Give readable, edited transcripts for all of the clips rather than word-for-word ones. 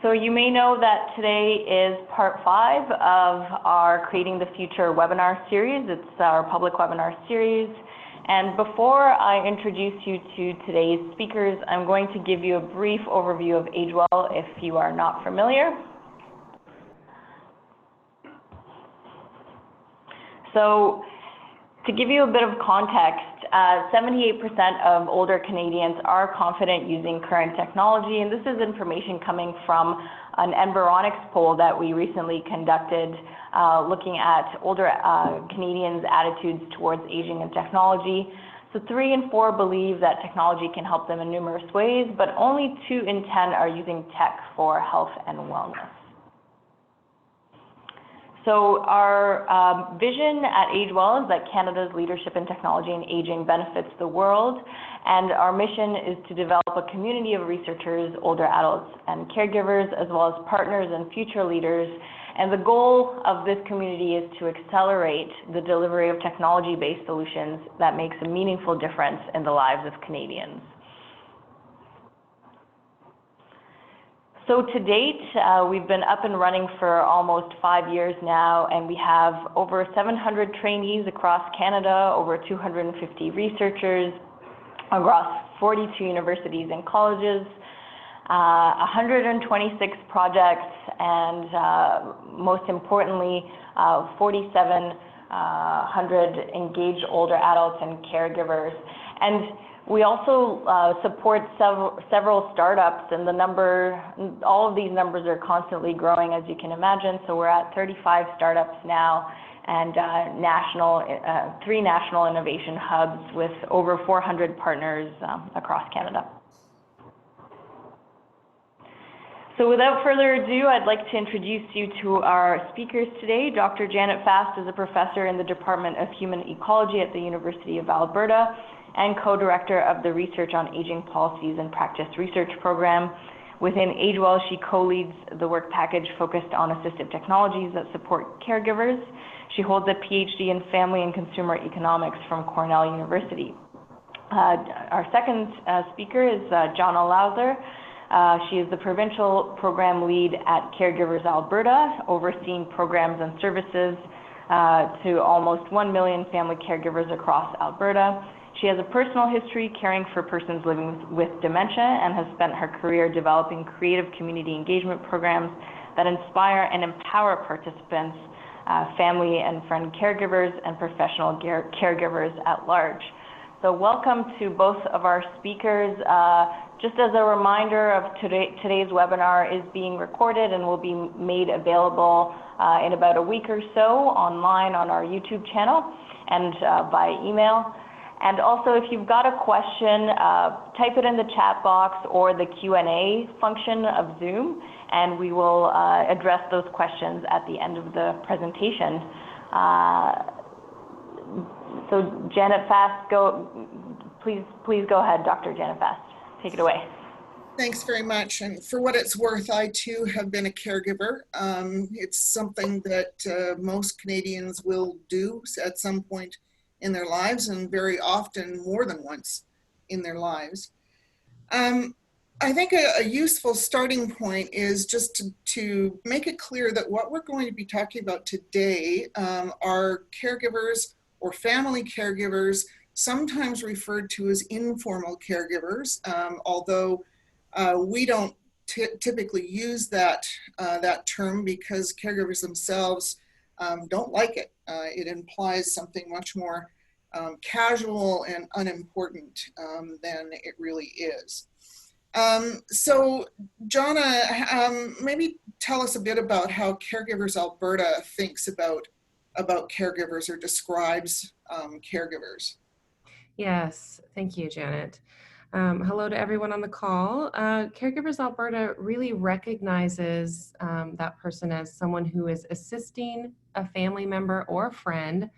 So you may know that today is part 5 of our Creating the Future webinar series. It's our public webinar series. And before I introduce you to today's speakers, I'm going to give you a brief overview of AgeWell if you are not familiar. So to give you a bit of context, 78% of older Canadians are confident using current technology, and this is information coming from an Environics poll that we recently conducted looking at older Canadians' attitudes towards aging and technology. So 3 in 4 believe that technology can help them in numerous ways, but only 2 in 10 are using tech for health and wellness. So our vision at AgeWell is that Canada's leadership in technology and aging benefits the world, and our mission is to develop a community of researchers, older adults, and caregivers, as well as partners and future leaders. And the goal of this community is to accelerate the delivery of technology-based solutions that makes a meaningful difference in the lives of Canadians. So to date, we've been up and running for almost 5 years now, and we have over 700 trainees across Canada, over 250 researchers across 42 universities and colleges, 126 projects, and most importantly, 4,700 engaged older adults and caregivers. And we also support several startups, and all of these numbers are constantly growing, as you can imagine. So we're at 35 startups now, and 3 national innovation hubs with over 400 partners across Canada. So without further ado, I'd like to introduce you to our speakers today. Dr. Janet Fast is a professor in the Department of Human Ecology at the University of Alberta and co-director of the Research on Aging Policies and Practice Research Program. Within AgeWell, she co-leads the work package focused on assistive technologies that support caregivers. She holds a PhD in Family and Consumer Economics from Cornell University. Our second speaker is Johnna Lowther. She is the Provincial Program Lead at Caregivers Alberta, overseeing programs and services to almost 1 million family caregivers across Alberta. She has a personal history caring for persons living with dementia and has spent her career developing creative community engagement programs that inspire and empower participants, family and friend caregivers, and professional caregivers at large. So welcome to both of our speakers. Just as a reminder of today's webinar is being recorded and will be made available in about a week or so online on our YouTube channel and by email. And also, if you've got a question, type it in the chat box or the Q&A function of Zoom, and we will address those questions at the end of the presentation. So Janet Fast, please go ahead, Dr. Janet Fast. Take it away. Thanks very much. And for what it's worth, I too have been a caregiver. It's something that most Canadians will do at some point in their lives, and very often more than once in their lives. I think a useful starting point is just to make it clear that what we're going to be talking about today are caregivers or family caregivers, sometimes referred to as informal caregivers, although we don't typically use that term because caregivers themselves don't like it. It implies something much more casual and unimportant than it really is. So Johnna, maybe tell us a bit about how Caregivers Alberta thinks about caregivers or describes caregivers. Yes, thank you, Janet. Hello to everyone on the call. Caregivers Alberta really recognizes that person as someone who is assisting a family member or a friend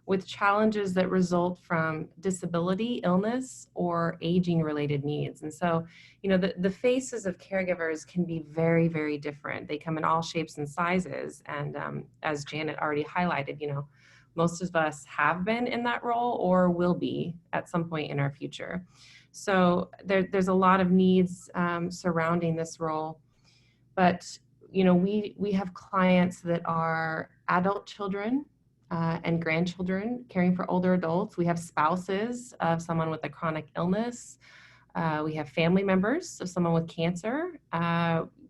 with challenges that result from disability, illness, or aging-related needs. And so, you know, the faces of caregivers can be very, very different. They come in all shapes and sizes. And as Janet already highlighted, you know, most of us have been in that role or will be at some point in our future. So there's a lot of needs surrounding this role. But we have clients that are adult children and grandchildren caring for older adults. We have spouses of someone with a chronic illness. We have family members of someone with cancer,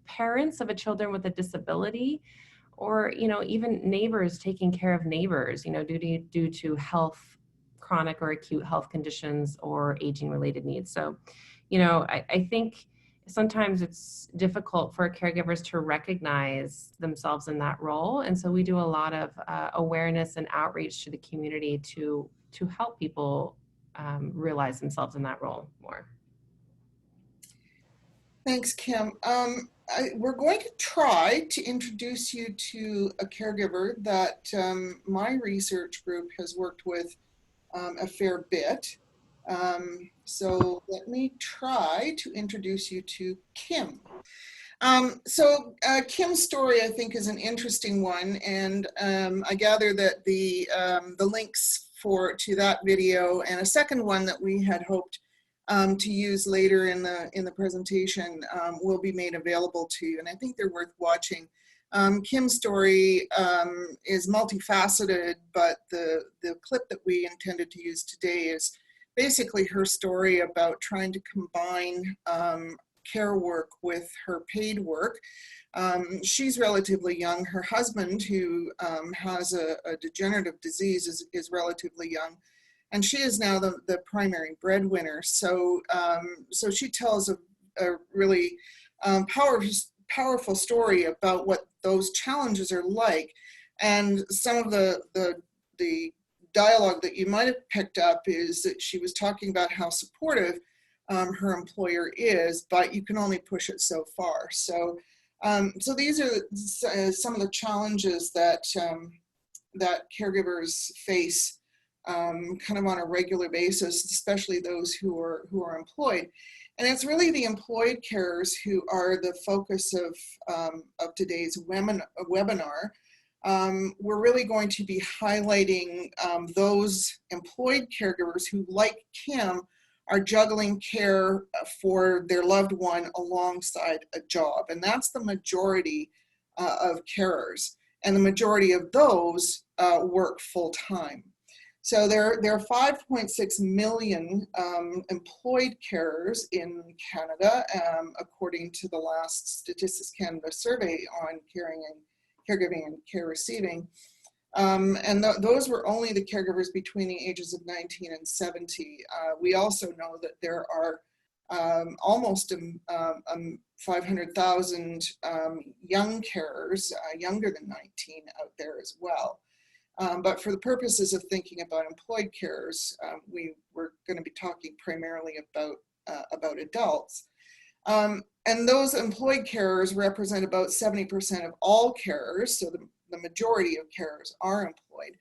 parents of a children with a disability, or even neighbors taking care of neighbors, due to health, chronic or acute health conditions or aging related needs. So, I think sometimes it's difficult for caregivers to recognize themselves in that role, and so we do a lot of awareness and outreach to the community to help people realize themselves in that role more. Thanks, Kim. We're going to try to introduce you to a caregiver that my research group has worked with a fair bit. So let me try to introduce you to Kim. Kim's story, I think, is an interesting one, and I gather that the links to that video and a second one that we had hoped to use later in the presentation will be made available to you, and I think they're worth watching. Kim's story is multifaceted, but the clip that we intended to use today is basically her story about trying to combine care work with her paid work. She's relatively young. Her husband, who has a degenerative disease, is relatively young. And she is now the primary breadwinner. So she tells a really powerful story about what those challenges are like. And some of the dialogue that you might have picked up is that she was talking about how supportive her employer is, but you can only push it so far. So these are some of the challenges that caregivers face kind of on a regular basis, especially those who are employed. And it's really the employed carers who are the focus of today's webinar. We're really going to be highlighting those employed caregivers who, like Kim, are juggling care for their loved one alongside a job. And that's the majority of carers. And the majority of those work full time. So there are 5.6 million employed carers in Canada, according to the last Statistics Canada survey on caregiving and care receiving. And those were only the caregivers between the ages of 19 and 70. We also know that there are almost 500,000 young carers, younger than 19, out there as well. But for the purposes of thinking about employed carers, we're going to be talking primarily about adults. And those employed carers represent about 70% of all carers, so the majority of carers are employed.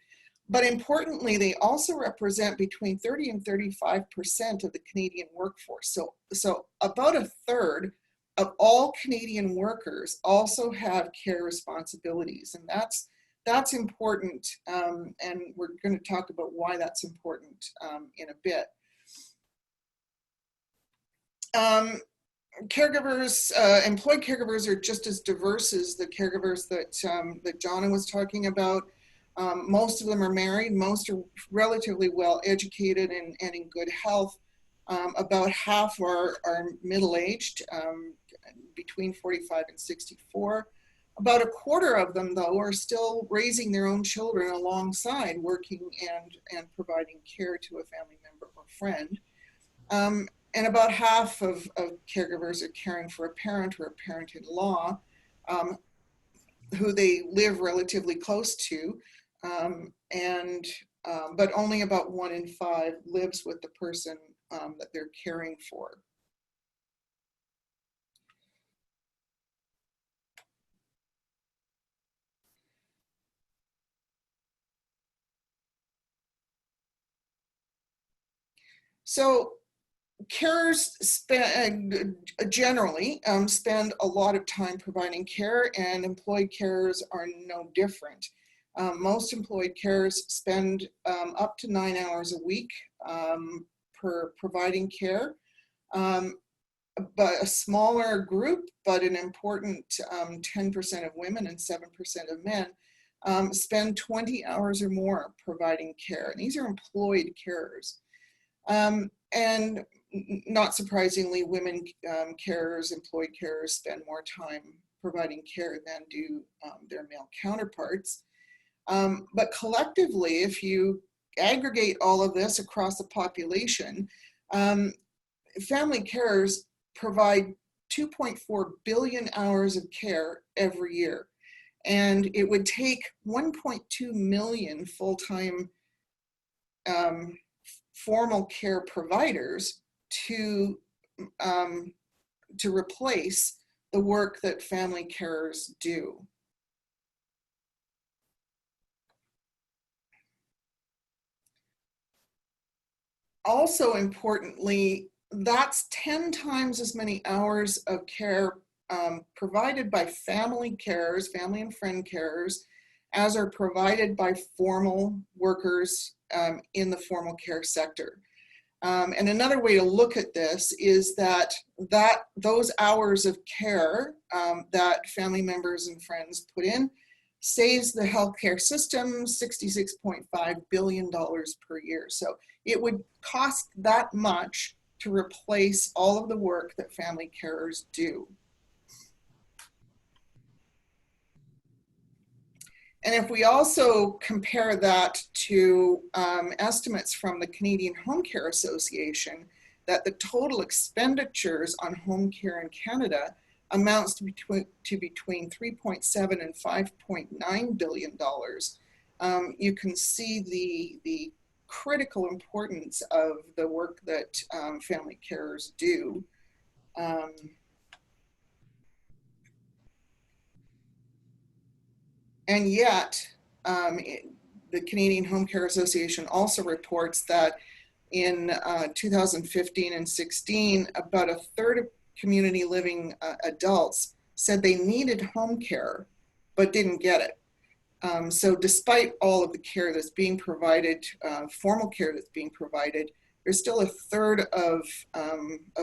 But importantly, they also represent between 30 and 35% of the Canadian workforce. So about a third of all Canadian workers also have care responsibilities, and that's important, and we're going to talk about why that's important in a bit. Caregivers, employed caregivers are just as diverse as the caregivers that Johnna was talking about. Most of them are married, most are relatively well educated and in good health. About half are middle-aged, between 45 and 64. About a quarter of them, though, are still raising their own children alongside working and providing care to a family member or friend. And about half of caregivers are caring for a parent or a parent-in-law who they live relatively close to, but only about 1 in 5 lives with the person that they're caring for. So carers generally spend a lot of time providing care, and employed carers are no different. Most employed carers spend up to 9 hours a week per providing care. but a smaller group, but an important 10% of women and 7% of men spend 20 hours or more providing care. And these are employed carers. And not surprisingly, women carers, employed carers spend more time providing care than do their male counterparts. But collectively, if you aggregate all of this across the population, family carers provide 2.4 billion hours of care every year. And it would take 1.2 million full-time formal care providers to replace the work that family carers do. Also importantly, that's 10 times as many hours of care provided by family carers, family and friend carers, as are provided by formal workers in the formal care sector. And another way to look at this is that those hours of care that family members and friends put in saves the healthcare system $66.5 billion per year. So it would cost that much to replace all of the work that family carers do. And if we also compare that to estimates from the Canadian Home Care Association, that the total expenditures on home care in Canada amounts to between 3.7 and $5.9 billion. You can see the critical importance of the work that family carers do. And yet, the Canadian Home Care Association also reports that in 2015 and 16, about a third of community living adults said they needed home care, but didn't get it. So despite all of the care that's being provided, formal care that's being provided, there's still a third of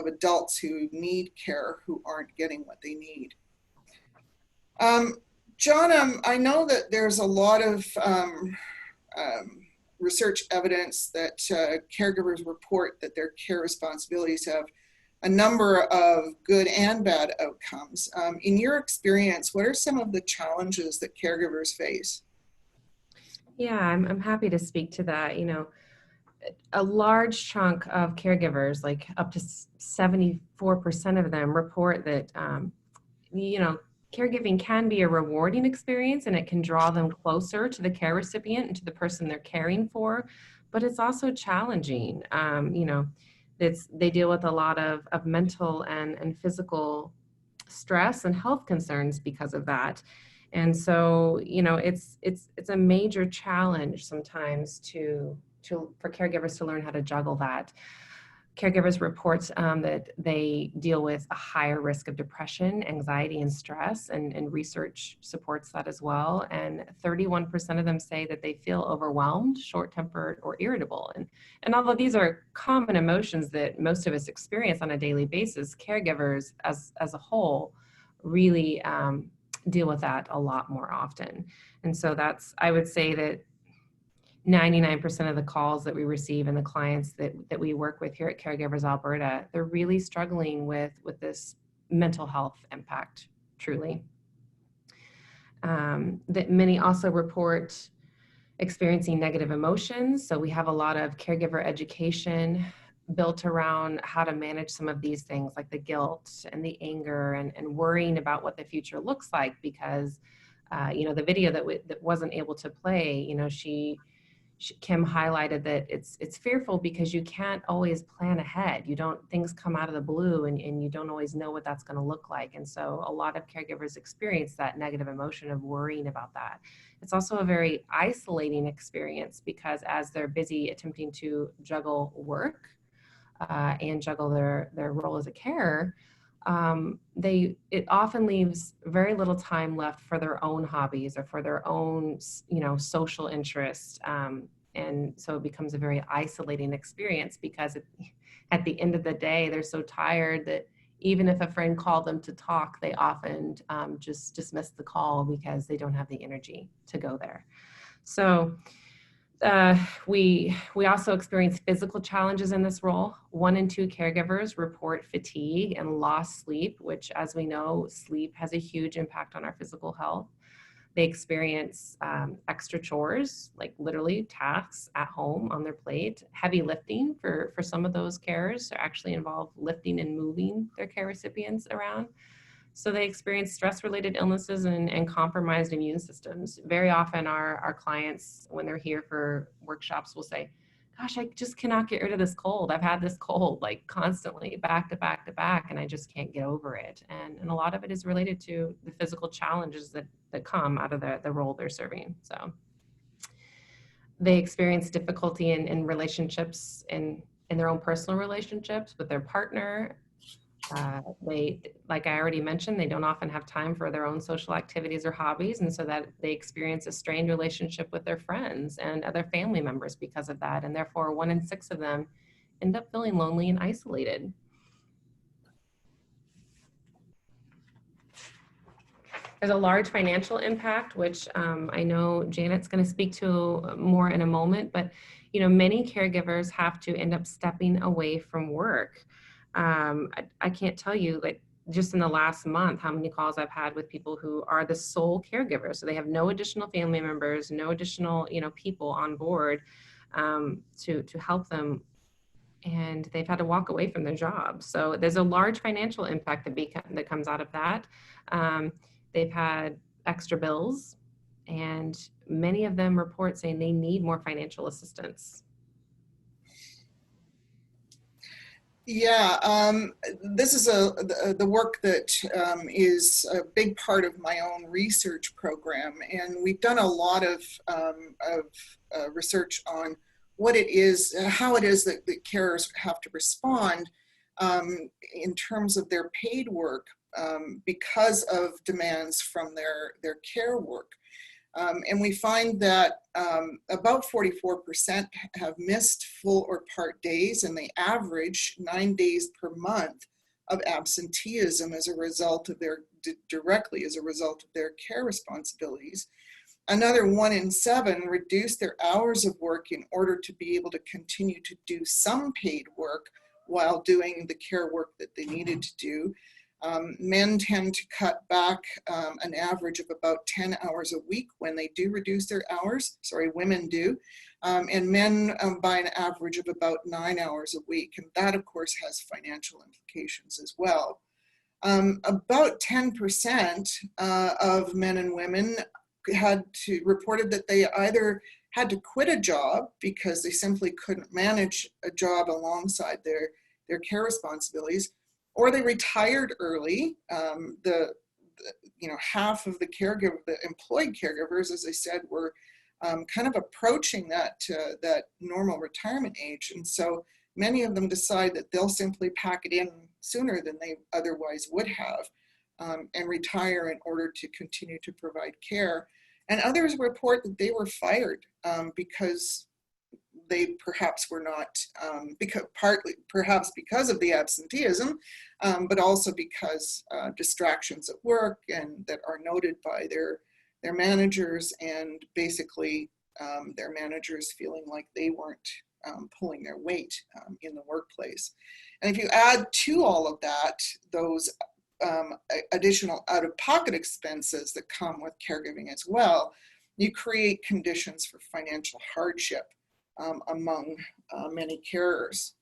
adults who need care who aren't getting what they need. Johnna, I know that there's a lot of research evidence that caregivers report that their care responsibilities have a number of good and bad outcomes. In your experience, what are some of the challenges that caregivers face? Yeah, I'm happy to speak to that. You know, a large chunk of caregivers, like up to 74% of them, report that, you know, caregiving can be a rewarding experience and it can draw them closer to the care recipient and to the person they're caring for, but it's also challenging. You know, they deal with a lot of mental and physical stress and health concerns because of that. And so, you know, it's a major challenge sometimes for caregivers to learn how to juggle that. Caregivers report that they deal with a higher risk of depression, anxiety, and stress, and research supports that as well. And 31% of them say that they feel overwhelmed, short-tempered, or irritable. And although these are common emotions that most of us experience on a daily basis, caregivers as a whole really deal with that a lot more often. And so I would say that 99% of the calls that we receive and the clients that we work with here at Caregivers Alberta, they're really struggling with this mental health impact, truly. That many also report experiencing negative emotions. So we have a lot of caregiver education built around how to manage some of these things, like the guilt and the anger and worrying about what the future looks like, because you know, the video that wasn't able to play, you know, Kim highlighted that it's fearful because you can't always plan ahead. Things come out of the blue and you don't always know what that's going to look like. And so a lot of caregivers experience that negative emotion of worrying about that. It's also a very isolating experience because as they're busy attempting to juggle work and juggle their role as a carer, it often leaves very little time left for their own hobbies or for their own, you know, social interests. And so it becomes a very isolating experience because at the end of the day, they're so tired that even if a friend called them to talk, they often just dismiss the call because they don't have the energy to go there. So we also experience physical challenges in this role. 1 in 2 caregivers report fatigue and lost sleep, which, as we know, sleep has a huge impact on our physical health. They experience extra chores, like literally tasks at home on their plate. Heavy lifting for some of those carers actually involve lifting and moving their care recipients around. So they experience stress-related illnesses and compromised immune systems. Very often our clients, when they're here for workshops, will say, gosh, I just cannot get rid of this cold. I've had this cold like constantly back to back to back, and I just can't get over it. And a lot of it is related to the physical challenges that come out of the role they're serving. So they experience difficulty in relationships, in their own personal relationships with their partner. They, like I already mentioned, they don't often have time for their own social activities or hobbies, and so that they experience a strained relationship with their friends and other family members because of that, and therefore 1 in 6 of them end up feeling lonely and isolated. There's a large financial impact, which I know Janet's going to speak to more in a moment, but many caregivers have to end up stepping away from work. I can't tell you, like, just in the last month, how many calls I've had with people who are the sole caregiver. So they have no additional family members, no additional, people on board to help them. And they've had to walk away from their job. So there's a large financial impact that comes out of that. They've had extra bills, and many of them report saying they need more financial assistance. Yeah, this is the work that is a big part of my own research program, and we've done a lot of research on what it is, how it is that the carers have to respond in terms of their paid work because of demands from their care work. And we find that about 44% have missed full or part days, and they average 9 days per month of absenteeism as a result of directly as a result of their care responsibilities. Another 1 in 7 reduced their hours of work in order to be able to continue to do some paid work while doing the care work that they needed to do. Men tend to cut back an average of about 10 hours a week when they do reduce their hours. Women do. And men by an average of about 9 hours a week. And that, of course, has financial implications as well. About 10% of men and women reported that they either had to quit a job because they simply couldn't manage a job alongside their care responsibilities, or they retired early. Half of the employed caregivers, as I said, were kind of approaching that normal retirement age. And so many of them decide that they'll simply pack it in sooner than they otherwise would have and retire in order to continue to provide care. And others report that they were fired because they perhaps were not, perhaps because of the absenteeism, but also because distractions at work and that are noted by their managers, and basically their managers feeling like they weren't pulling their weight in the workplace. And if you add to all of that, those additional out-of-pocket expenses that come with caregiving as well, you create conditions for financial hardship among many carers.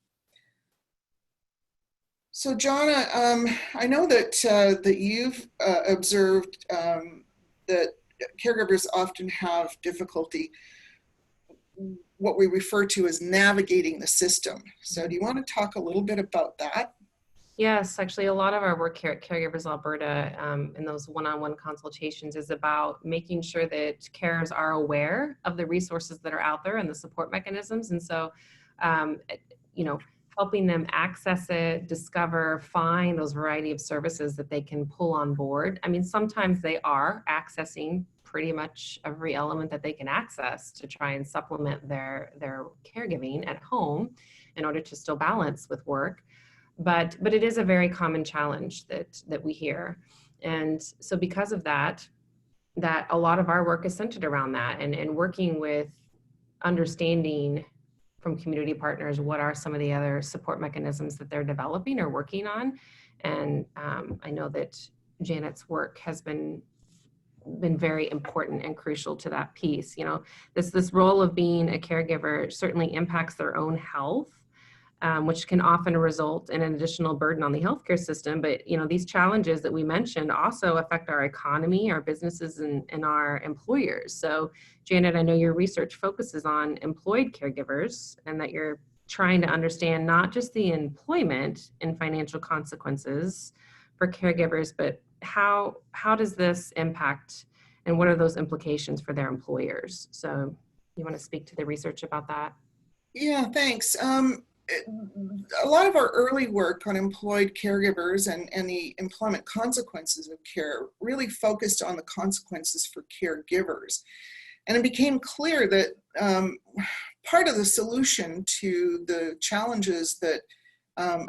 So Johnna, I know that you've observed that caregivers often have difficulty, what we refer to as navigating the system. So do you want to talk a little bit about that? Yes, actually, a lot of our work here at Caregivers Alberta in those one-on-one consultations is about making sure that carers are aware of the resources that are out there and the support mechanisms. And so, helping them access it, discover, find those variety of services that they can pull on board. I mean, sometimes they are accessing pretty much every element that they can access to try and supplement their caregiving at home in order to still balance with work. but it is a very common challenge that we hear. And so because of that a lot of our work is centered around that, and working with understanding from community partners what are some of the other support mechanisms that they're developing or working on. And I know that Janet's work has been very important and crucial to that piece. You know, this role of being a caregiver certainly impacts their own health, which can often result in an additional burden on the healthcare system. But, you know, these challenges that we mentioned also affect our economy, our businesses, and our employers. So, Janet, I know your research focuses on employed caregivers, and that you're trying to understand not just the employment and financial consequences for caregivers, but how does this impact, and what are those implications for their employers? So you want to speak to the research about that? Yeah, thanks. A lot of our early work on employed caregivers and the employment consequences of care really focused on the consequences for caregivers. And it became clear that part of the solution to the challenges that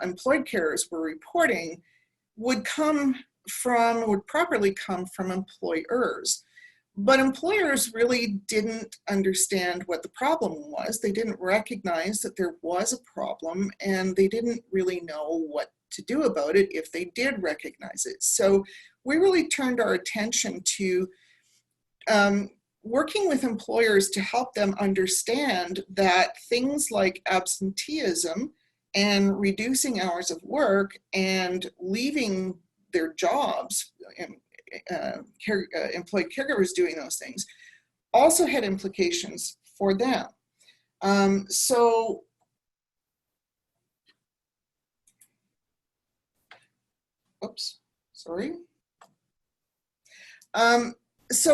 employed carers were reporting would properly come from employers. But employers really didn't understand what the problem was. They didn't recognize that there was a problem, and they didn't really know what to do about it if they did recognize it. So we really turned our attention to working with employers to help them understand that things like absenteeism and reducing hours of work and leaving their jobs, employed caregivers doing those things, also had implications for them. So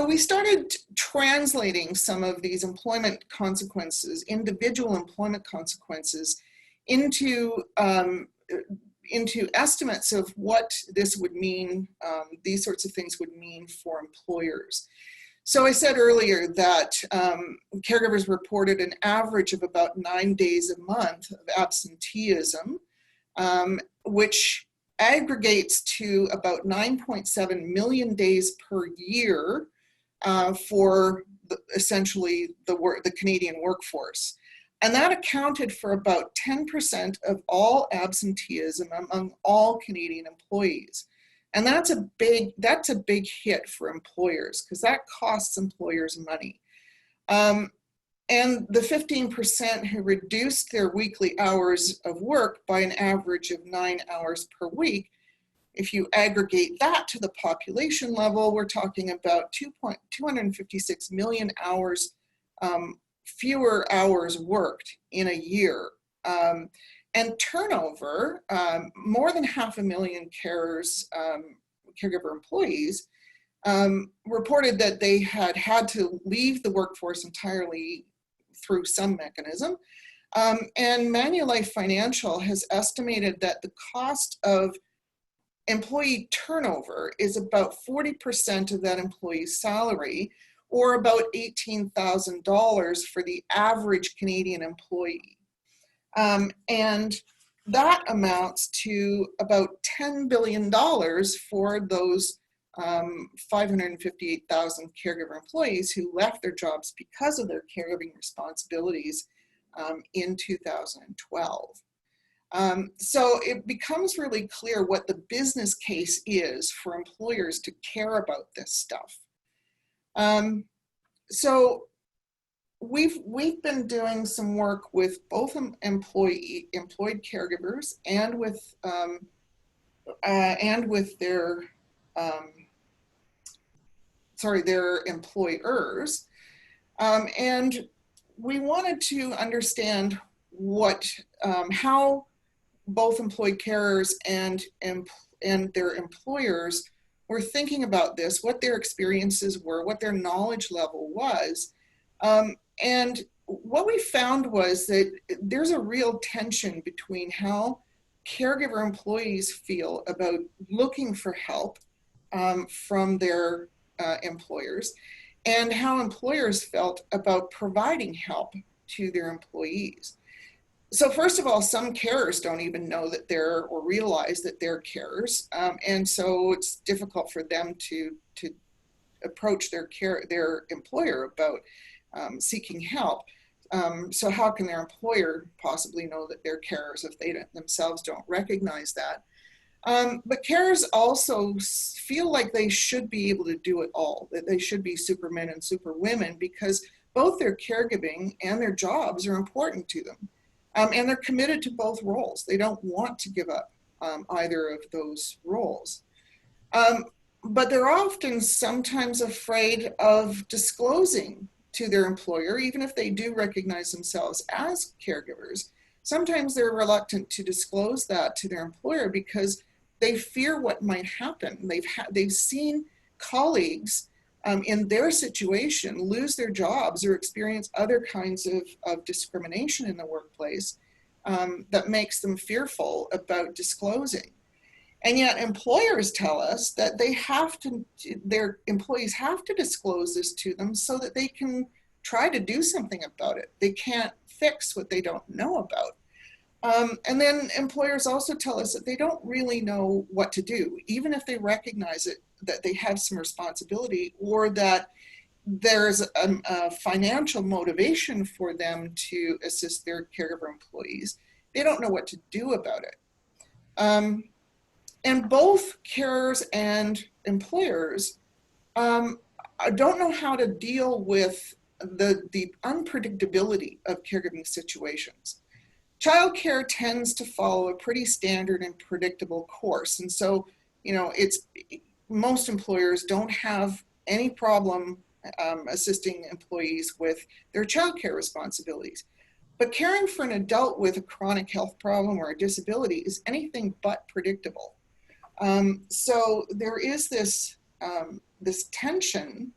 we started translating some of these employment consequences, individual employment consequences, into estimates of what this would mean, these sorts of things would mean for employers. So I said earlier that caregivers reported an average of about 9 days a month of absenteeism, which aggregates to about 9.7 million days per year for essentially the Canadian workforce. And that accounted for about 10% of all absenteeism among all Canadian employees. And that's a big hit for employers, because that costs employers money. And the 15% who reduced their weekly hours of work by an average of 9 hours per week, if you aggregate that to the population level, we're talking about 256 million hours, fewer hours worked in a year. And turnover, more than 500,000 caregiver employees reported that they had to leave the workforce entirely through some mechanism. And Manulife Financial has estimated that the cost of employee turnover is about 40% of that employee's salary, or about $18,000 for the average Canadian employee. And that amounts to about $10 billion for those 558,000 caregiver employees who left their jobs because of their caregiving responsibilities in 2012. So it becomes really clear what the business case is for employers to care about this stuff. So we've been doing some work with both employed caregivers and with their employers, and we wanted to understand how both employed carers and their employers were thinking about this, what their experiences were, what their knowledge level was. And what we found was that there's a real tension between how caregiver employees feel about looking for help from their employers, and how employers felt about providing help to their employees. So first of all, some carers don't even know that they're, or realize that they're carers. And so it's difficult for them to approach their employer about seeking help. So how can their employer possibly know that they're carers if they themselves don't recognize that? But carers also feel like they should be able to do it all, that they should be supermen and superwomen, because both their caregiving and their jobs are important to them. And they're committed to both roles. They don't want to give up either of those roles. But they're often sometimes afraid of disclosing to their employer, even if they do recognize themselves as caregivers. Sometimes they're reluctant to disclose that to their employer because they fear what might happen. They've seen colleagues in their situation lose their jobs or experience other kinds of discrimination in the workplace that makes them fearful about disclosing. And yet employers tell us that their employees have to disclose this to them so that they can try to do something about it. They can't fix what they don't know about. And then employers also tell us that they don't really know what to do, even if they recognize it, that they have some responsibility, or that there's a financial motivation for them to assist their caregiver employees. They don't know what to do about it. And both carers and employers don't know how to deal with the unpredictability of caregiving situations. Childcare tends to follow a pretty standard and predictable course. And so, most employers don't have any problem assisting employees with their childcare responsibilities. But caring for an adult with a chronic health problem or a disability is anything but predictable. So there is this tension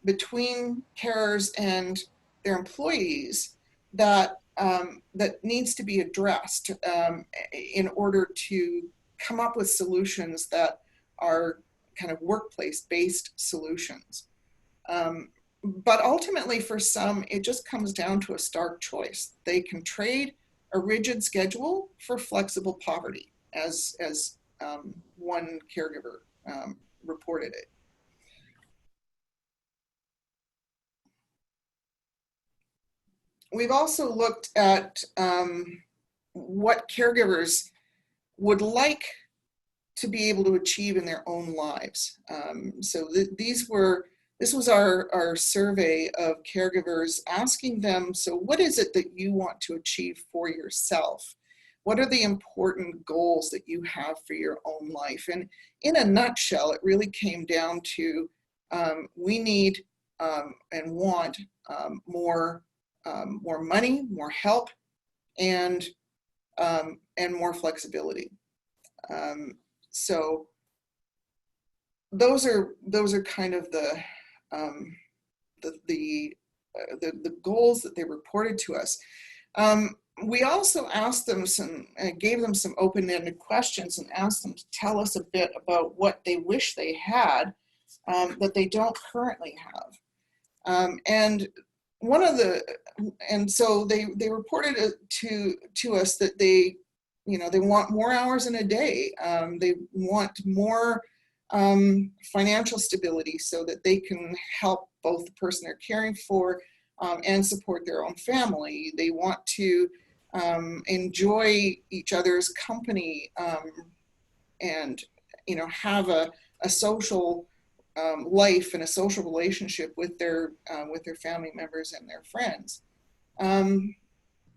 between carers and their employees that needs to be addressed in order to come up with solutions that are kind of workplace-based solutions. But ultimately, for some, it just comes down to a stark choice. They can trade a rigid schedule for flexible poverty, as one caregiver reported it. We've also looked at what caregivers would like to be able to achieve in their own lives. So this was our survey of caregivers, asking them, so what is it that you want to achieve for yourself? What are the important goals that you have for your own life? And in a nutshell, it really came down to we need and want more money, more help, and more flexibility. So those are kind of the goals that they reported to us. We also asked them gave them some open-ended questions and asked them to tell us a bit about what they wish they had that they don't currently have. And so they reported to us that they want more hours in a day. They want more financial stability so that they can help both the person they're caring for and support their own family. They want to enjoy each other's company and have a social life and a social relationship with their family members and their friends.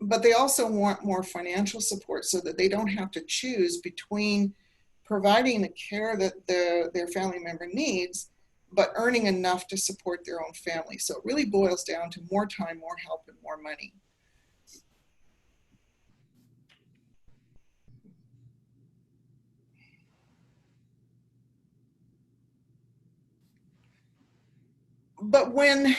But they also want more financial support so that they don't have to choose between providing the care that their family member needs, but earning enough to support their own family. So it really boils down to more time, more help, and more money. But when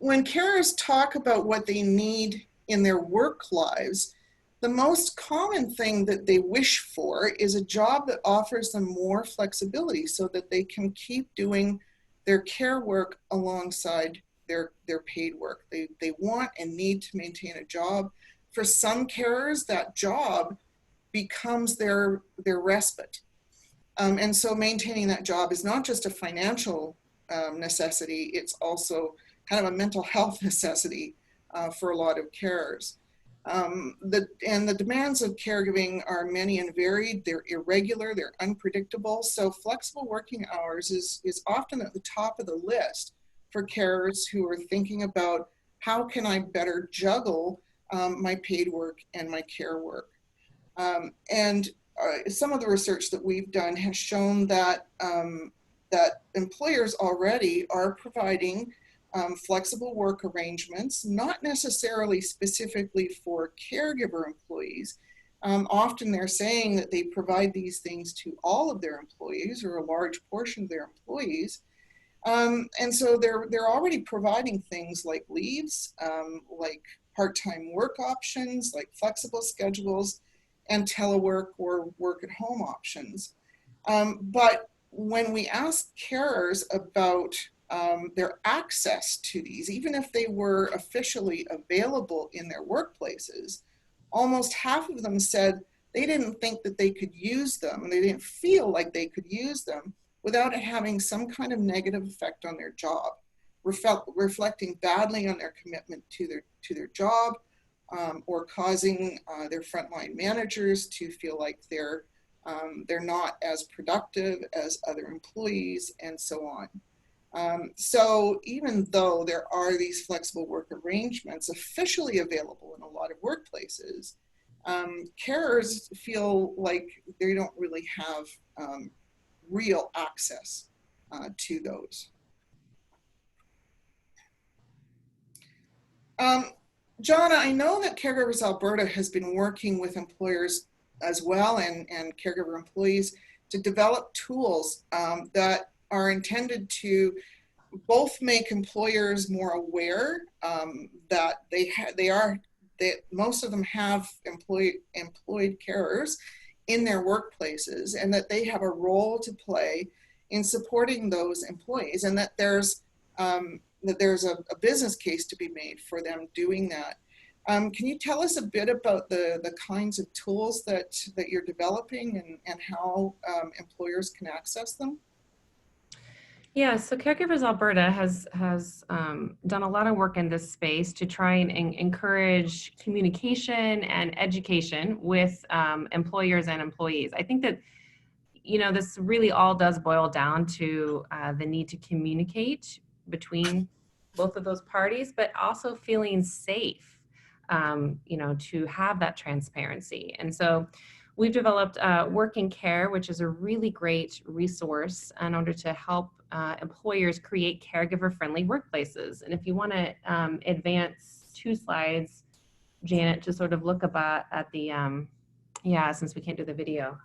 carers talk about what they need in their work lives, the most common thing that they wish for is a job that offers them more flexibility so that they can keep doing their care work alongside their paid work. They want and need to maintain a job for some carers, that job becomes their respite. And so maintaining that job is not just a financial necessity, it's also kind of a mental health necessity for a lot of carers. The demands of caregiving are many and varied. They're irregular, they're unpredictable. So flexible working hours is often at the top of the list for carers who are thinking about how can I better juggle my paid work and my care work. Some of the research that we've done has shown that that employers already are providing flexible work arrangements, not necessarily specifically for caregiver employees. Often they're saying that they provide these things to all of their employees or a large portion of their employees. And so they're already providing things like leaves, like part-time work options, like flexible schedules, and telework or work at home options. But when we ask carers about their access to these, even if they were officially available in their workplaces, almost half of them said they didn't think that they could use them, and they didn't feel like they could use them without it having some kind of negative effect on their job, reflecting badly on their commitment to their job, or causing their frontline managers to feel like they're not as productive as other employees, and so on. So even though there are these flexible work arrangements officially available in a lot of workplaces, carers feel like they don't really have real access to those. Johnna, I know that Caregivers Alberta has been working with employers as well and caregiver employees to develop tools that are intended to both make employers more aware that most of them have employed carers in their workplaces, and that they have a role to play in supporting those employees, and that there's a business case to be made for them doing that. Can you tell us a bit about the kinds of tools that you're developing and how employers can access them? Yeah, so Caregivers Alberta has done a lot of work in this space to try and encourage communication and education with employers and employees. I think that, you know, this really all does boil down to the need to communicate between both of those parties, but also feeling safe, you know, to have that transparency. And so we've developed Working Care, which is a really great resource in order to help employers create caregiver-friendly workplaces. And if you want to advance 2 slides, Janet, to sort of look at the, yeah, since we can't do the video,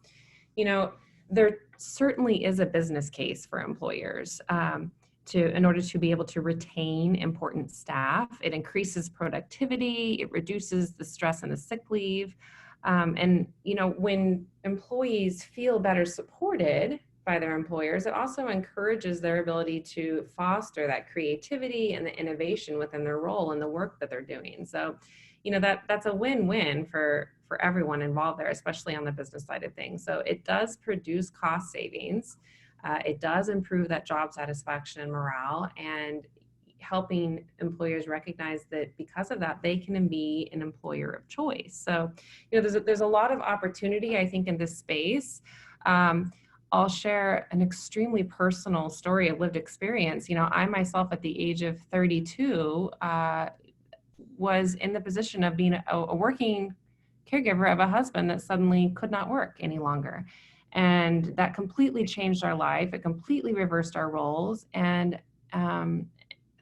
you know, there certainly is a business case for employers in order to be able to retain important staff. It increases productivity, it reduces the stress and the sick leave. And, you know, when employees feel better supported by their employers, it also encourages their ability to foster that creativity and the innovation within their role and the work that they're doing. So, you know, that's a win-win for everyone involved there, especially on the business side of things. So it does produce cost savings. It does improve that job satisfaction and morale, and helping employers recognize that because of that, they can be an employer of choice. So, you know, there's a lot of opportunity, I think, in this space. I'll share an extremely personal story of lived experience. You know, I myself at the age of 32 was in the position of being a working caregiver of a husband that suddenly could not work any longer. And that completely changed our life. It completely reversed our roles. And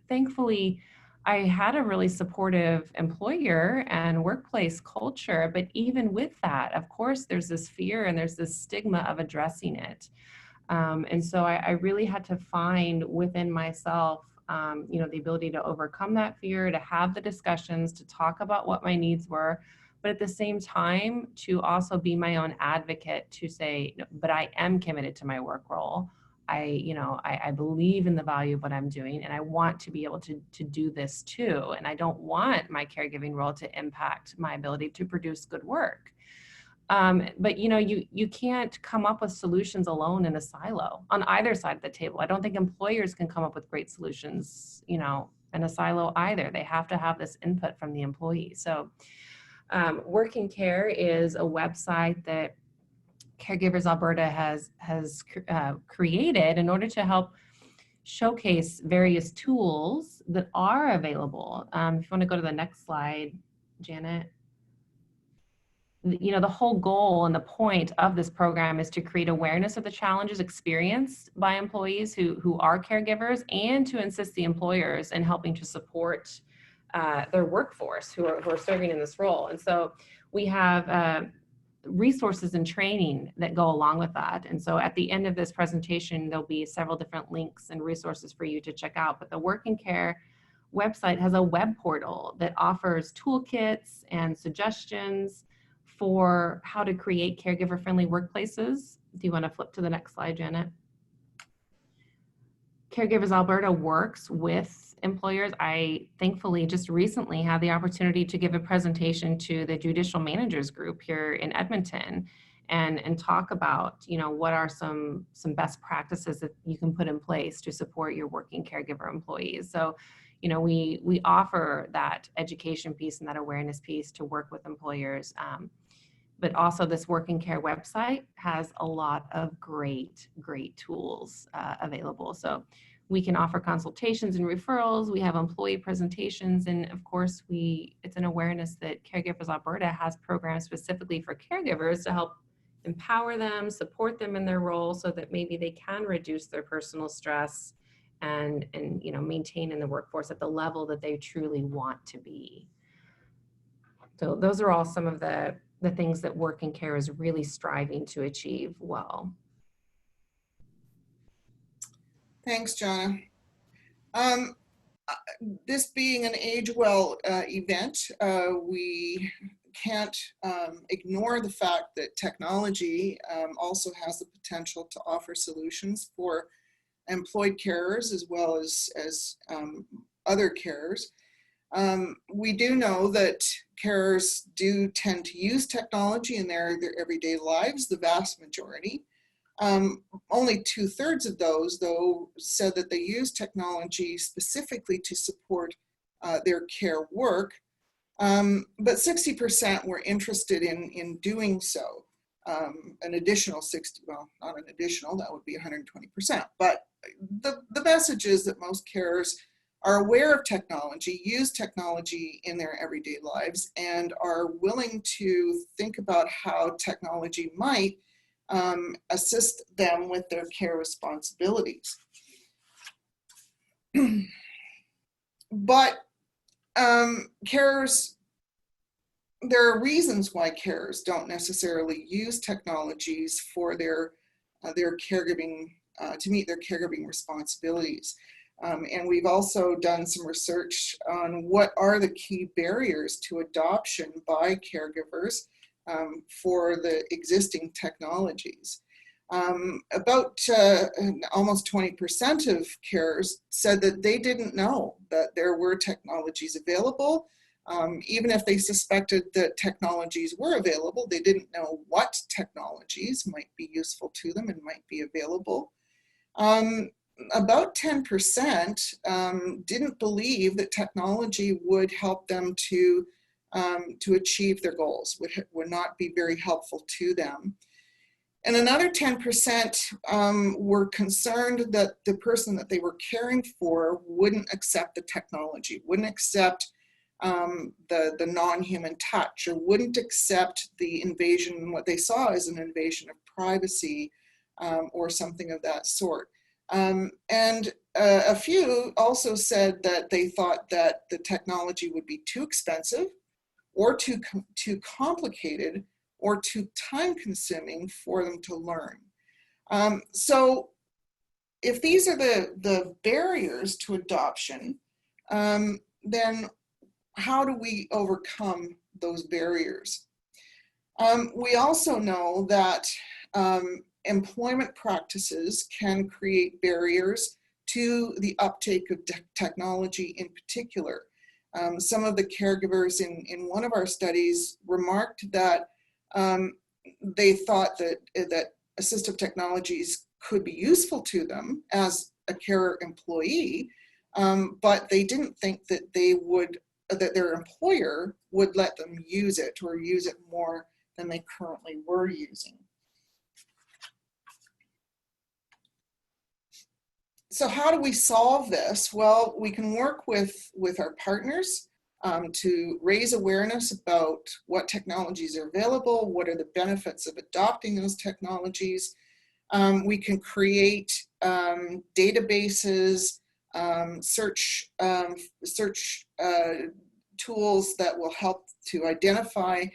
thankfully, I had a really supportive employer and workplace culture, but even with that, of course, there's this fear and there's this stigma of addressing it. And so I really had to find within myself, you know, the ability to overcome that fear, to have the discussions, to talk about what my needs were, but at the same time, to also be my own advocate to say, no, but I am committed to my work role. I believe in the value of what I'm doing, and I want to be able to do this too. And I don't want my caregiving role to impact my ability to produce good work. But you can't come up with solutions alone in a silo on either side of the table. I don't think employers can come up with great solutions, in a silo either. They have to have this input from the employee. So Working Care is a website that Caregivers Alberta has created in order to help showcase various tools that are available. If you want to go to the next slide, Janet. The whole goal and the point of this program is to create awareness of the challenges experienced by employees who are caregivers, and to assist the employers in helping to support their workforce who are serving in this role. And so we have resources and training that go along with that. And so at the end of this presentation, there'll be several different links and resources for you to check out. But the Working Care website has a web portal that offers toolkits and suggestions for how to create caregiver-friendly workplaces. Do you want to flip to the next slide, Janet? Caregivers Alberta works with employers. I thankfully just recently had the opportunity to give a presentation to the Judicial Managers Group here in Edmonton and talk about, what are some best practices that you can put in place to support your working caregiver employees. So, we offer that education piece and that awareness piece to work with employers. But also this Working Care website has a lot of great tools available. So we can offer consultations and referrals. We have employee presentations. And of course, it's an awareness that Caregivers Alberta has programs specifically for caregivers to help empower them, support them in their role so that maybe they can reduce their personal stress and maintain in the workforce at the level that they truly want to be. So those are all some of the things that Working Care is really striving to achieve well. Thanks, Johnna. This being an Age Well event, we can't ignore the fact that technology also has the potential to offer solutions for employed carers as well as other carers. We do know that carers do tend to use technology in their everyday lives, the vast majority. Only 2/3 of those, though, said that they use technology specifically to support their care work, but 60% were interested in doing so. An additional 60, well, not an additional, that would be 120%. But the message is that most carers are aware of technology, use technology in their everyday lives, and are willing to think about how technology might assist them with their care responsibilities. But carers, there are reasons why carers don't necessarily use technologies for their caregiving, to meet their caregiving responsibilities. And we've also done some research on what are the key barriers to adoption by caregivers for the existing technologies. About almost 20% of carers said that they didn't know that there were technologies available. Even if they suspected that technologies were available, they didn't know what technologies might be useful to them and might be available. About 10% didn't believe that technology would help them to achieve their goals, would not be very helpful to them. And another 10% were concerned that the person that they were caring for wouldn't accept the technology, wouldn't accept the non-human touch, or wouldn't accept the invasion, what they saw as an invasion of privacy or something of that sort. And a few also said that they thought that the technology would be too expensive or too complicated or too time-consuming for them to learn. So if these are the barriers to adoption, then how do we overcome those barriers? We also know that employment practices can create barriers to the uptake of technology in particular. Some of the caregivers in one of our studies remarked that they thought that assistive technologies could be useful to them as a care employee, but they didn't think that that their employer would let them use it or use it more than they currently were using. So how do we solve this? Well, we can work with our partners to raise awareness about what technologies are available, what are the benefits of adopting those technologies. We can create databases, search tools that will help to identify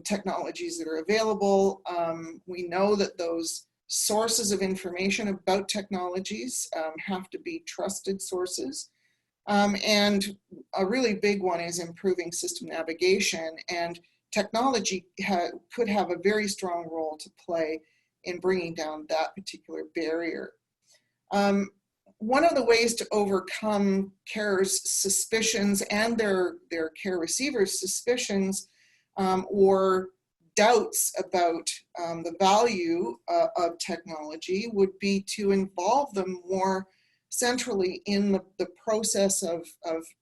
technologies that are available. We know that those sources of information about technologies have to be trusted sources. And a really big one is improving system navigation, and technology could have a very strong role to play in bringing down that particular barrier. One of the ways to overcome carers' suspicions and their care receivers' suspicions or doubts about the value of technology would be to involve them more centrally in the process of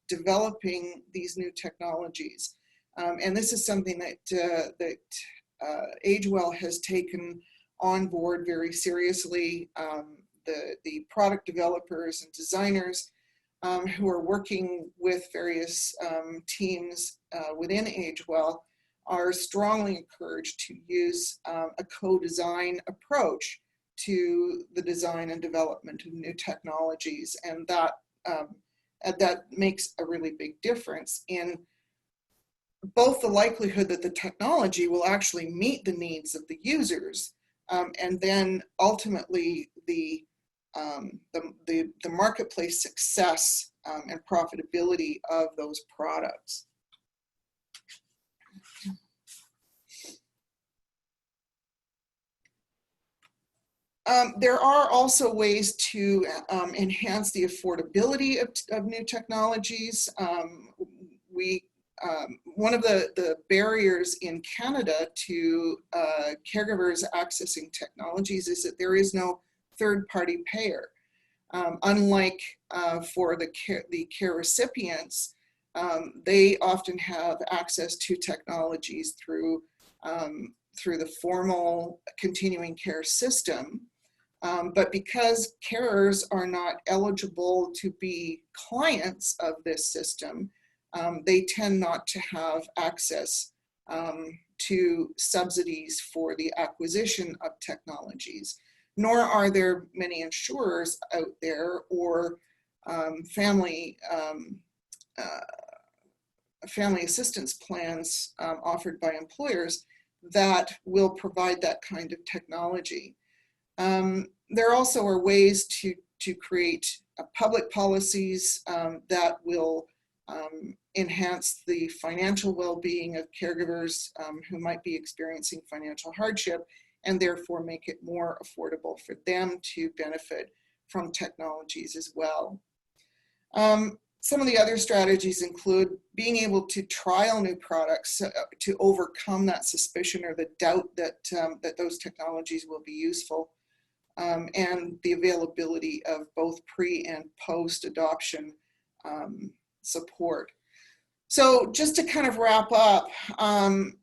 developing these new technologies. And this is something that AgeWell has taken on board very seriously. The product developers and designers who are working with various teams within AgeWell are strongly encouraged to use a co-design approach to the design and development of new technologies, and that makes a really big difference in both the likelihood that the technology will actually meet the needs of the users, and then ultimately the marketplace success and profitability of those products. There are also ways to enhance the affordability of new technologies. One of the barriers in Canada to caregivers accessing technologies is that there is no third-party payer. Unlike for the care recipients, they often have access to technologies through the formal continuing care system. But because carers are not eligible to be clients of this system, they tend not to have access to subsidies for the acquisition of technologies, nor are there many insurers out there or family assistance plans offered by employers that will provide that kind of technology. There also are ways to create public policies that will enhance the financial well-being of caregivers who might be experiencing financial hardship, and therefore make it more affordable for them to benefit from technologies as well. Some of the other strategies include being able to trial new products to overcome that suspicion or the doubt that those technologies will be useful, and the availability of both pre and post-adoption support. So just to kind of wrap up,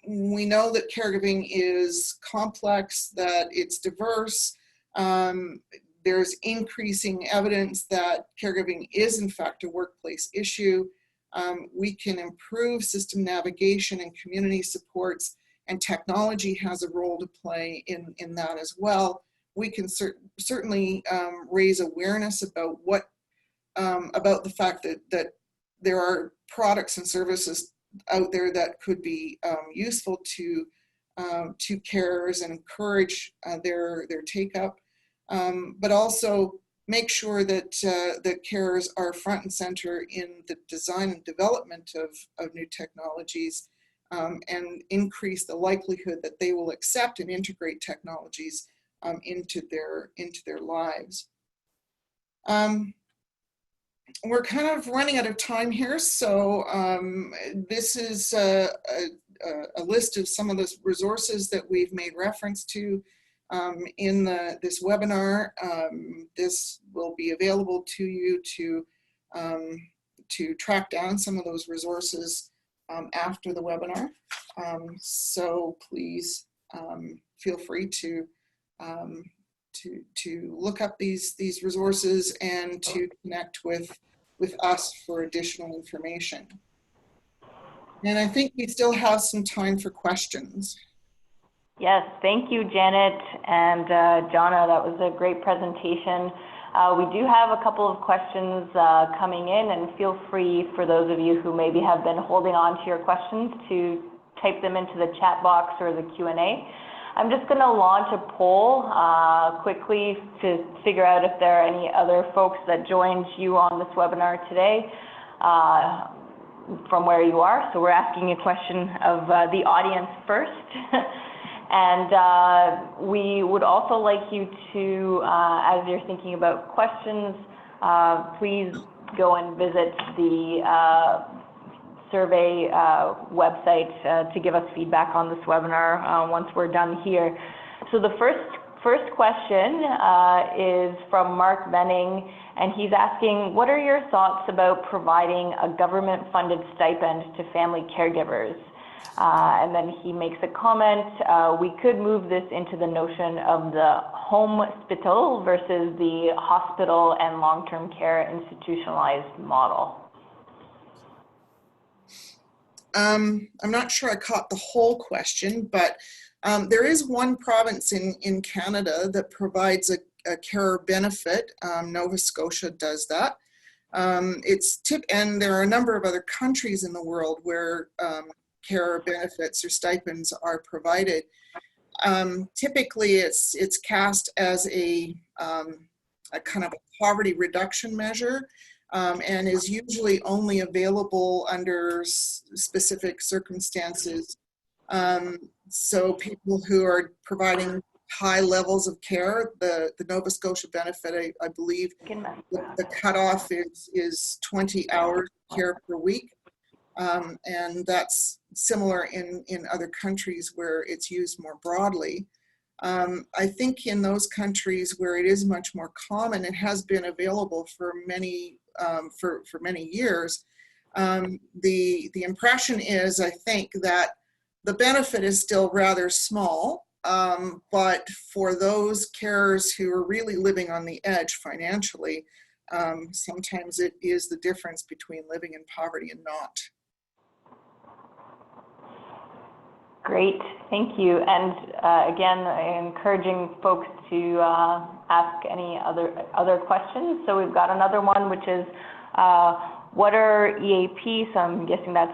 we know that caregiving is complex, that it's diverse. There's increasing evidence that caregiving is in fact a workplace issue. We can improve system navigation and community supports, and technology has a role to play in that as well. We can certainly raise awareness about about the fact that there are products and services out there that could be useful to carers and encourage their take-up, but also make sure that carers are front and center in the design and development of new technologies, and increase the likelihood that they will accept and integrate technologies into their lives. We're kind of running out of time here, so this is a list of some of the resources that we've made reference to in this webinar. This will be available to you to track down some of those resources after the webinar. So please feel free to look up these resources and to connect with us for additional information. And I think we still have some time for questions. Yes, thank you, Janet and Johnna. That was a great presentation. We do have a couple of questions coming in, and feel free for those of you who maybe have been holding on to your questions to type them into the chat box or the Q&A. I'm just going to launch a poll quickly to figure out if there are any other folks that joined you on this webinar today from where you are. So we're asking a question of the audience first. And we would also like you to, as you're thinking about questions, please go and visit the survey website to give us feedback on this webinar once we're done here. So the first question is from Mark Benning, and he's asking, what are your thoughts about providing a government-funded stipend to family caregivers? And then he makes a comment, we could move this into the notion of the home-spital versus the hospital and long-term care institutionalized model. I'm not sure I caught the whole question, but there is one province in Canada that provides a carer benefit. Nova Scotia does that. And there are a number of other countries in the world where carer benefits or stipends are provided. Typically, it's cast as a kind of a poverty reduction measure. And is usually only available under specific circumstances. So people who are providing high levels of care, the Nova Scotia benefit, I believe the cutoff is 20 hours of care per week. And that's similar in other countries where it's used more broadly. I think in those countries where it is much more common, it has been available for many years. The impression is, I think, that the benefit is still rather small, but for those carers who are really living on the edge financially, sometimes it is the difference between living in poverty and not. Great, thank you. And again, encouraging folks to ask any other questions. So we've got another one, which is, what are EAP? So I'm guessing that's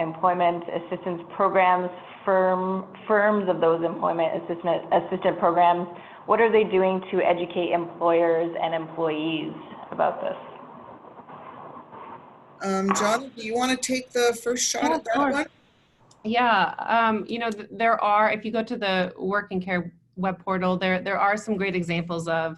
employment assistance programs, firms of those employment assistance programs. What are they doing to educate employers and employees about this? Johnna, do you want to take the first shot at that one? Yeah, you know, there are, if you go to the Work and Care web portal, there are some great examples of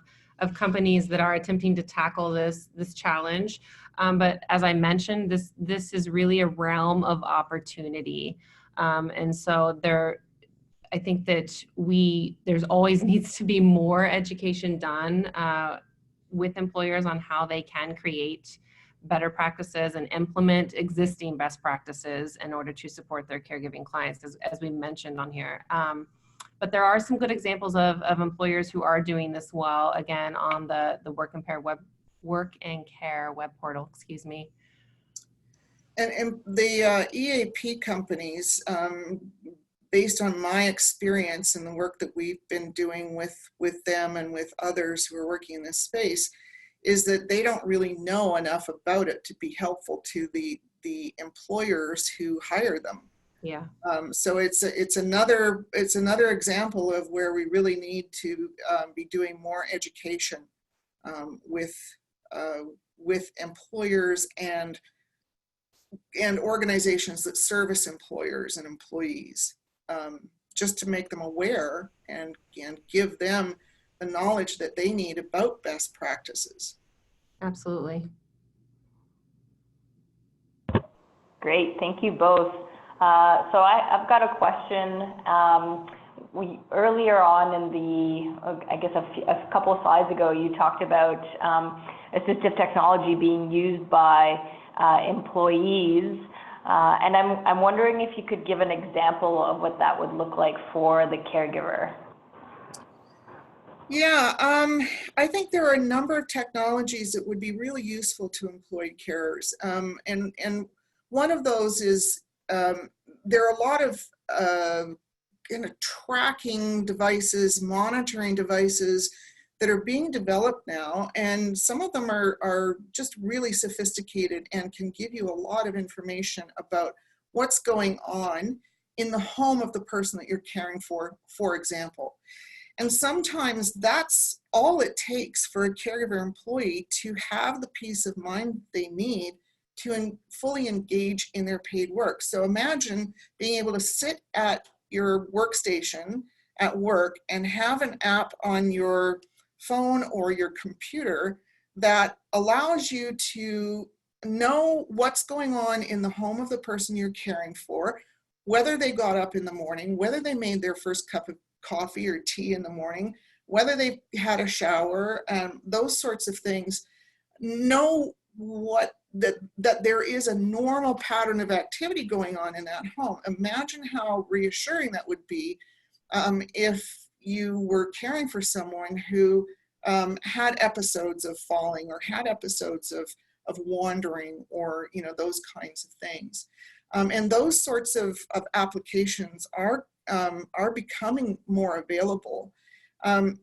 companies that are attempting to tackle this challenge. But as I mentioned, this is really a realm of opportunity. And so I think that there's always needs to be more education done with employers on how they can create better practices and implement existing best practices in order to support their caregiving clients, as we mentioned on here. But there are some good examples of employers who are doing this well, again, on the Work and Care web portal, excuse me. And the EAP companies, based on my experience and the work that we've been doing with them and with others who are working in this space, is that they don't really know enough about it to be helpful to the employers who hire them. Yeah. So it's another example of where we really need to be doing more education with employers and organizations that service employers and employees, just to make them aware and give them the knowledge that they need about best practices. Absolutely. Great, thank you both. So I've got a question. Earlier on in the, I guess a couple of slides ago, you talked about assistive technology being used by employees. And I'm wondering if you could give an example of what that would look like for the caregiver. Yeah, I think there are a number of technologies that would be really useful to employed carers. And one of those is there are a lot of kind of tracking devices, monitoring devices that are being developed now, and some of them are just really sophisticated and can give you a lot of information about what's going on in the home of the person that you're caring for example. And sometimes that's all it takes for a caregiver employee to have the peace of mind they need to fully engage in their paid work. So imagine being able to sit at your workstation at work and have an app on your phone or your computer that allows you to know what's going on in the home of the person you're caring for, whether they got up in the morning, whether they made their first cup of coffee or tea in the morning, whether they had a shower, those sorts of things. Know that there is a normal pattern of activity going on in that home. Imagine how reassuring that would be if you were caring for someone who had episodes of falling or had episodes of wandering, or those kinds of things. And those sorts of applications are becoming more available.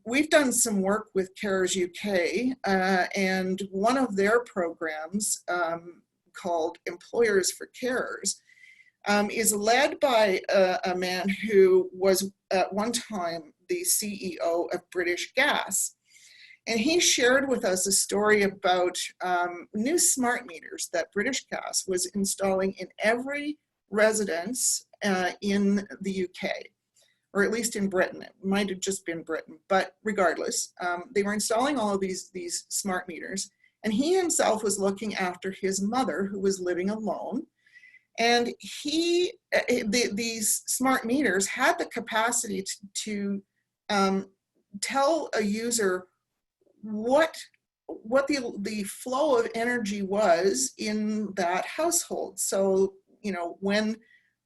We've done some work with Carers UK, and one of their programs called Employers for Carers is led by a man who was at one time the CEO of British Gas. And he shared with us a story about new smart meters that British Gas was installing in every residence in the UK, or at least in Britain. It might have just been Britain, but regardless, they were installing all of these smart meters, and he himself was looking after his mother, who was living alone. And these smart meters had the capacity to tell a user what the flow of energy was in that household. So, when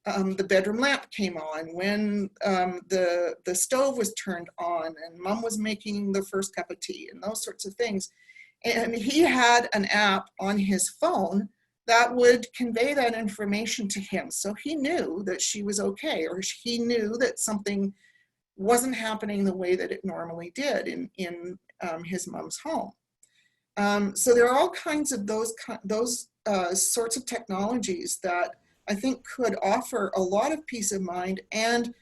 the bedroom lamp came on, when the stove was turned on, and mom was making the first cup of tea, and those sorts of things. And he had an app on his phone that would convey that information to him. So he knew that she was okay, or he knew that something wasn't happening the way that it normally did in his mom's home. So there are all kinds of those sorts of technologies that I think could offer a lot of peace of mind, and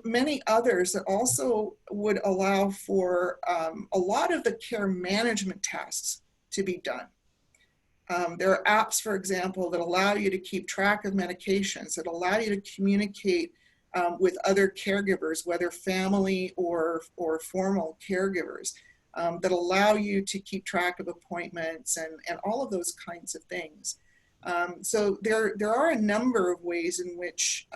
many others that also would allow for a lot of the care management tasks to be done. There are apps, for example, that allow you to keep track of medications, that allow you to communicate with other caregivers, whether family or formal caregivers, that allow you to keep track of appointments and all of those kinds of things. So there are a number of ways in which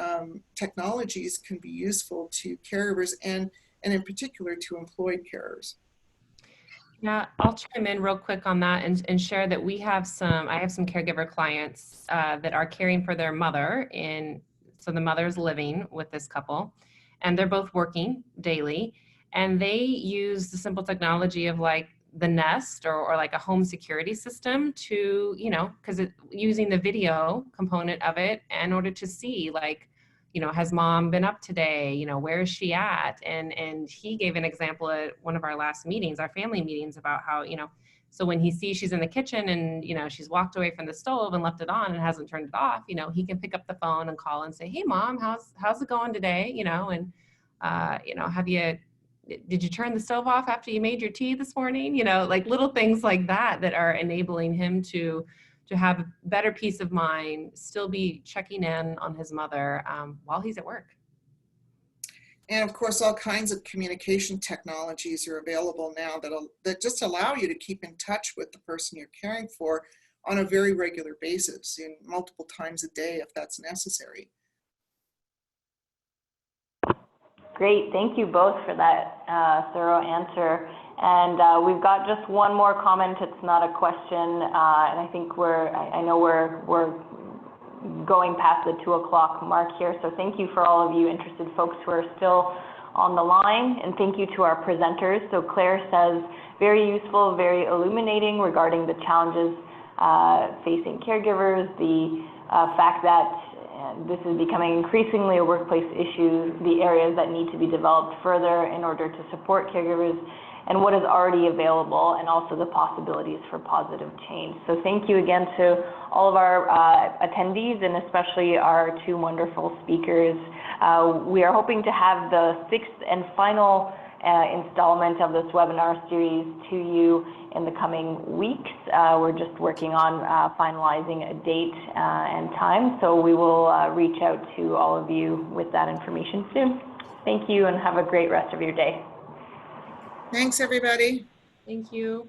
technologies can be useful to caregivers and in particular to employed carers. Yeah, I'll chime in real quick on that and share that I have some caregiver clients that are caring for their mother, so the mother's living with this couple, and they're both working daily, and they use the simple technology of like the Nest or like a home security system to, because using the video component of it in order to see like, has mom been up today? Where is she at? And he gave an example at one of our last meetings, our family meetings, about how, so when he sees she's in the kitchen and, she's walked away from the stove and left it on and hasn't turned it off, he can pick up the phone and call and say, hey mom, how's it going today? Did you turn the stove off after you made your tea this morning? Like little things like that are enabling him to have better peace of mind, still be checking in on his mother while he's at work. And of course, all kinds of communication technologies are available now that just allow you to keep in touch with the person you're caring for on a very regular basis, in multiple times a day if that's necessary. Great, thank you both for that thorough answer. And we've got just one more comment. It's not a question, and I think I know we're going past the 2 o'clock mark here. So thank you for all of you interested folks who are still on the line, and thank you to our presenters. So Claire says, very useful, very illuminating regarding the challenges facing caregivers, the fact that this is becoming increasingly a workplace issue, the areas that need to be developed further in order to support caregivers, and what is already available, and also the possibilities for positive change. So thank you again to all of our attendees, and especially our 2 wonderful speakers. We are hoping to have the 6th and final installment of this webinar series to you in the coming weeks. We're just working on finalizing a date and time, so we will reach out to all of you with that information soon. Thank you, and have a great rest of your day. Thanks, everybody. Thank you.